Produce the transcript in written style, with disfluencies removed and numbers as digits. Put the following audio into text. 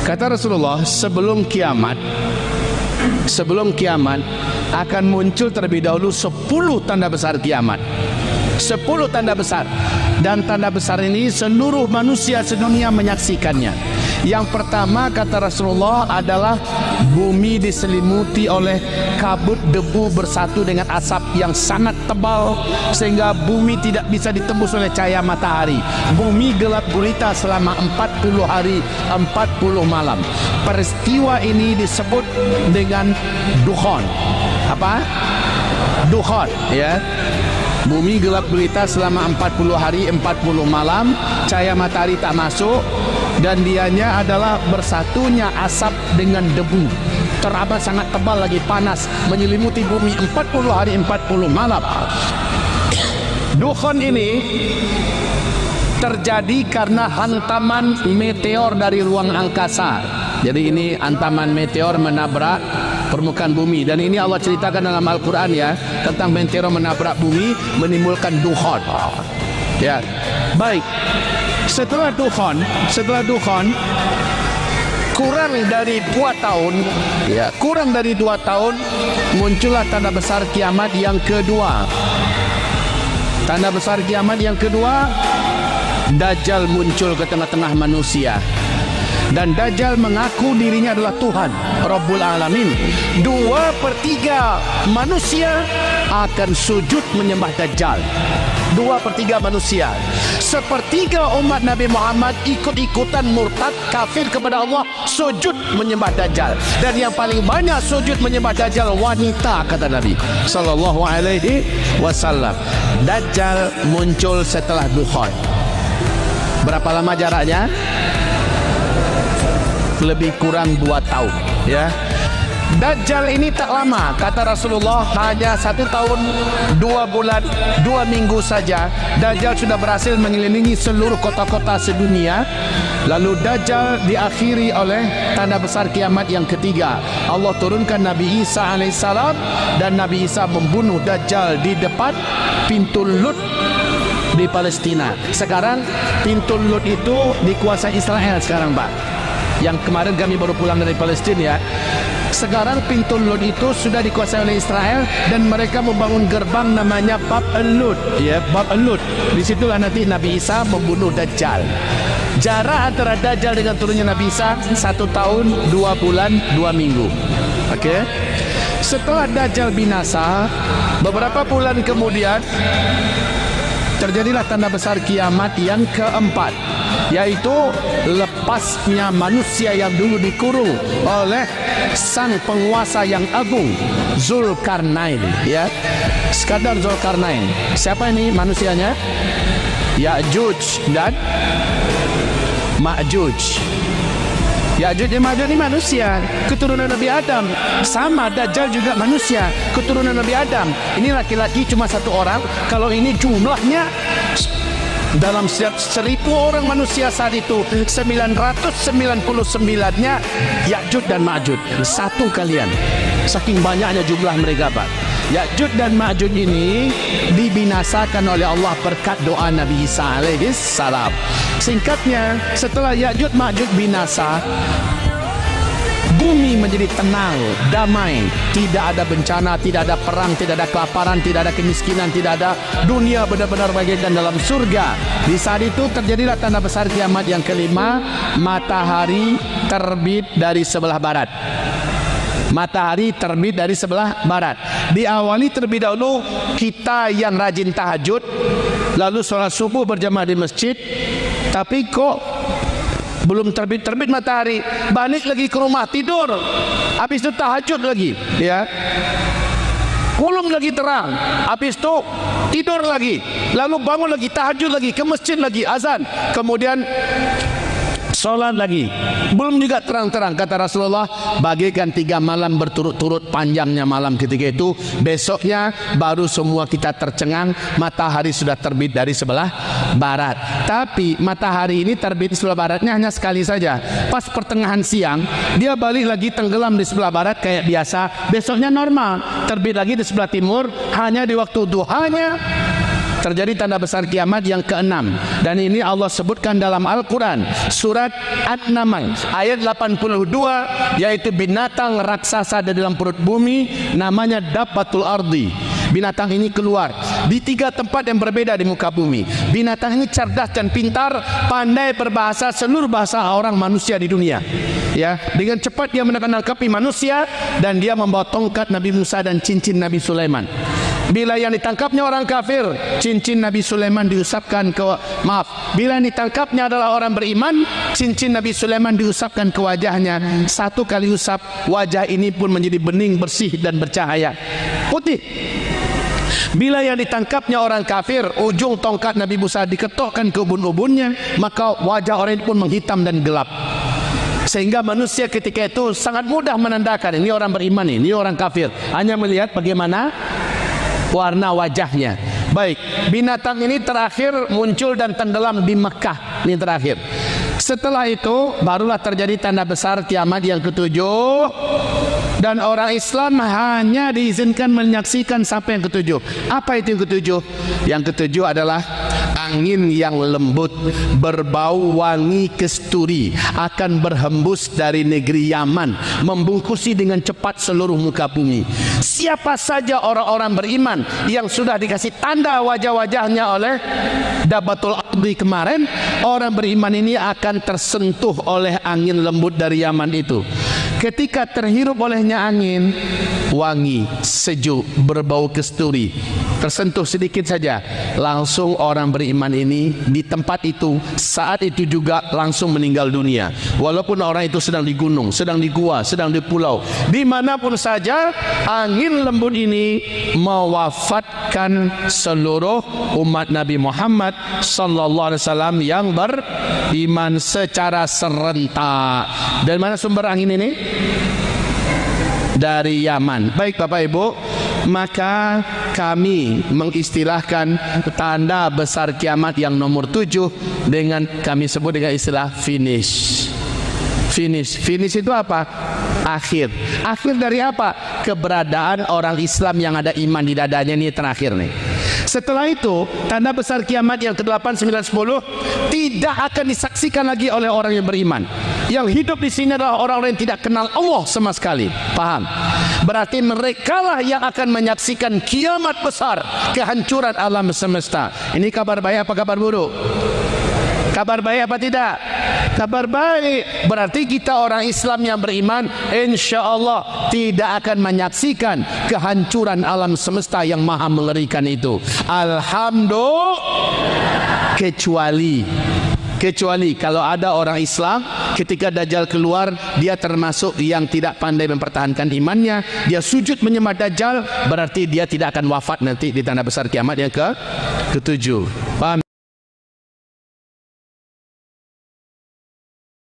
Kata Rasulullah, sebelum kiamat akan muncul terlebih dahulu 10 tanda besar kiamat. 10 tanda besar. Dan tanda besar ini seluruh manusia sedunia menyaksikannya. Yang pertama kata Rasulullah adalah bumi diselimuti oleh kabut debu bersatu dengan asap yang sangat tebal sehingga bumi tidak bisa ditembus oleh cahaya matahari. Bumi gelap gulita selama 40 hari 40 malam. Peristiwa ini disebut dengan dukhon. Apa? Dukhon, ya. Bumi gelap gulita selama 40 hari 40 malam, cahaya matahari tak masuk, dan dianya adalah bersatunya asap dengan debu. Teramat sangat tebal lagi, panas, menyelimuti bumi 40 hari 40 malam. Dukhon ini terjadi karena hantaman meteor dari ruang angkasa. Jadi ini hantaman meteor menabrak permukaan bumi, dan ini Allah ceritakan dalam Al-Quran, ya, tentang meteor menabrak bumi menimbulkan dukhon. Ya, baik. Setelah dukhon kurang dari 2 tahun, ya, kurang dari 2 tahun muncullah tanda besar kiamat yang kedua. Tanda besar kiamat yang kedua, Dajjal muncul ke tengah-tengah manusia. Dan Dajjal mengaku dirinya adalah Tuhan Rabbul Alamin. 2/3 manusia akan sujud menyembah Dajjal. 2/3 manusia. 1/3 umat Nabi Muhammad ikut-ikutan murtad kafir kepada Allah, sujud menyembah Dajjal. Dan yang paling banyak sujud menyembah Dajjal wanita, kata Nabi sallallahu alaihi wasallam. Dajjal muncul setelah dukhon. Berapa lama jaraknya? Lebih kurang 2 tahun, ya. Dajjal ini tak lama, kata Rasulullah, hanya 1 tahun 2 bulan 2 minggu saja Dajjal sudah berhasil mengelilingi seluruh kota-kota sedunia. Lalu Dajjal diakhiri oleh tanda besar kiamat yang ketiga. Allah turunkan Nabi Isa alaihissalam, dan Nabi Isa membunuh Dajjal di depan pintu Lut di Palestina. Sekarang pintu Lut itu dikuasai Israel sekarang, Pak. Yang kemarin kami baru pulang dari Palestina, ya. Sekarang pintu Lut itu sudah dikuasai oleh Israel, dan mereka membangun gerbang namanya Bab al-Lut, ya, Bab al-Lut. Disitulah nanti Nabi Isa membunuh Dajjal. Jarak antara Dajjal dengan turunnya Nabi Isa 1 tahun 2 bulan 2 minggu. Oke. Setelah Dajjal binasa, beberapa bulan kemudian terjadilah tanda besar kiamat yang keempat, yaitu lepasnya manusia yang dulu dikurung oleh sang penguasa yang agung, Zulkarnain, ya. Sekadar Zulkarnain. Siapa ini manusianya? Ya'juj dan Ma'juj. Ya'juj dan Ma'juj ini manusia, keturunan Nabi Adam. Sama Dajjal juga manusia, keturunan Nabi Adam. Ini laki-laki cuma 1 orang. Kalau ini jumlahnya dalam setiap 1000 orang manusia saat itu, 999-nya Ya'juj dan Ma'juj. Satu kalian. Saking banyaknya jumlah mereka, Pak. Ya'juj dan Ma'juj ini dibinasakan oleh Allah berkat doa Nabi Isa alaihissalam. Singkatnya, setelah Ya'juj Ma'juj binasa, bumi menjadi tenang, damai, tidak ada bencana, tidak ada perang, tidak ada kelaparan, tidak ada kemiskinan, tidak ada, dunia benar-benar bagaikan dalam surga. Di saat itu terjadilah tanda besar kiamat yang kelima, matahari terbit dari sebelah barat. Matahari terbit dari sebelah barat. Diawali terlebih dahulu kita yang rajin tahajud, lalu sholat subuh berjamaah di masjid, tapi kok belum terbit matahari, balik lagi ke rumah tidur, habis itu tahajud lagi, ya, belum lagi terang, habis itu tidur lagi, lalu bangun lagi, tahajud lagi, ke masjid lagi, azan, kemudian sholat lagi, belum juga terang-terang. Kata Rasulullah, bagikan 3 malam berturut-turut panjangnya malam ketika itu. Besoknya baru semua kita tercengang, matahari sudah terbit dari sebelah barat. Tapi matahari ini terbit di sebelah baratnya hanya sekali saja. Pas pertengahan siang dia balik lagi tenggelam di sebelah barat kayak biasa. Besoknya normal, terbit lagi di sebelah timur hanya di waktu duhanya terjadi tanda besar kiamat yang keenam, dan ini Allah sebutkan dalam Al-Quran surat An-Naml ayat 82, yaitu binatang raksasa di dalam perut bumi namanya Dabbatul Ardi. Binatang ini keluar di 3 tempat yang berbeda di muka bumi. Binatang ini cerdas dan pintar, pandai berbahasa seluruh bahasa orang manusia di dunia. Ya, dengan cepat dia menangkapi manusia, dan dia membawa tongkat Nabi Musa dan cincin Nabi Sulaiman. Bila yang ditangkapnya orang kafir, cincin Nabi Sulaiman diusapkan ke bila yang ditangkapnya adalah orang beriman, cincin Nabi Sulaiman diusapkan ke wajahnya. 1 kali usap, wajah ini pun menjadi bening, bersih dan bercahaya putih. Bila yang ditangkapnya orang kafir, ujung tongkat Nabi Musa diketukkan ke ubun-ubunnya, maka wajah orang itu pun menghitam dan gelap. Sehingga manusia ketika itu sangat mudah menandakan ini orang beriman, ini orang kafir, hanya melihat bagaimana warna wajahnya. Baik, binatang ini terakhir muncul dan tenggelam di Mekah. Ini terakhir. Setelah itu barulah terjadi tanda besar kiamat yang ke-7, dan orang Islam hanya diizinkan menyaksikan sampai yang ke-7. Apa itu yang ke-7? Yang ke-7 adalah angin yang lembut berbau wangi kesturi akan berhembus dari negeri Yaman, membungkusi dengan cepat seluruh muka bumi. Siapa saja orang-orang beriman yang sudah dikasih tanda wajah-wajahnya oleh Dabbatul Ardi kemarin, orang beriman ini akan tersentuh oleh angin lembut dari Yaman itu. Ketika terhirup olehnya angin, wangi, sejuk, berbau kesturi, tersentuh sedikit saja, langsung orang beriman ini di tempat itu, saat itu juga langsung meninggal dunia. Walaupun orang itu sedang di gunung, sedang di gua, sedang di pulau, dimanapun saja, angin lembut ini mewafatkan seluruh umat Nabi Muhammad sallallahu alaihi wasallam yang beriman secara serentak. Dari mana sumber angin ini? Dari Yaman. Baik Bapak Ibu, maka kami mengistilahkan tanda besar kiamat yang nomor 7 dengan kami sebut dengan istilah finish. Finish itu apa? Akhir. Akhir dari apa? Keberadaan orang Islam yang ada iman di dadanya, ini terakhir nih. Setelah itu, tanda besar kiamat yang ke-8, 9, 10 tidak akan disaksikan lagi oleh orang yang beriman. Yang hidup di sini adalah orang-orang yang tidak kenal Allah sama sekali. Paham? Berarti merekalah yang akan menyaksikan kiamat besar, kehancuran alam semesta. Ini kabar baik apa kabar buruk? Kabar baik apa tidak? Kabar baik. Berarti kita orang Islam yang beriman, insya Allah tidak akan menyaksikan kehancuran alam semesta yang maha mengerikan itu. Alhamdulillah. Kecuali kalau ada orang Islam ketika Dajjal keluar, dia termasuk yang tidak pandai mempertahankan imannya, dia sujud menyembah Dajjal, berarti dia tidak akan wafat nanti di tanda besar kiamat yang ke-7. Paham?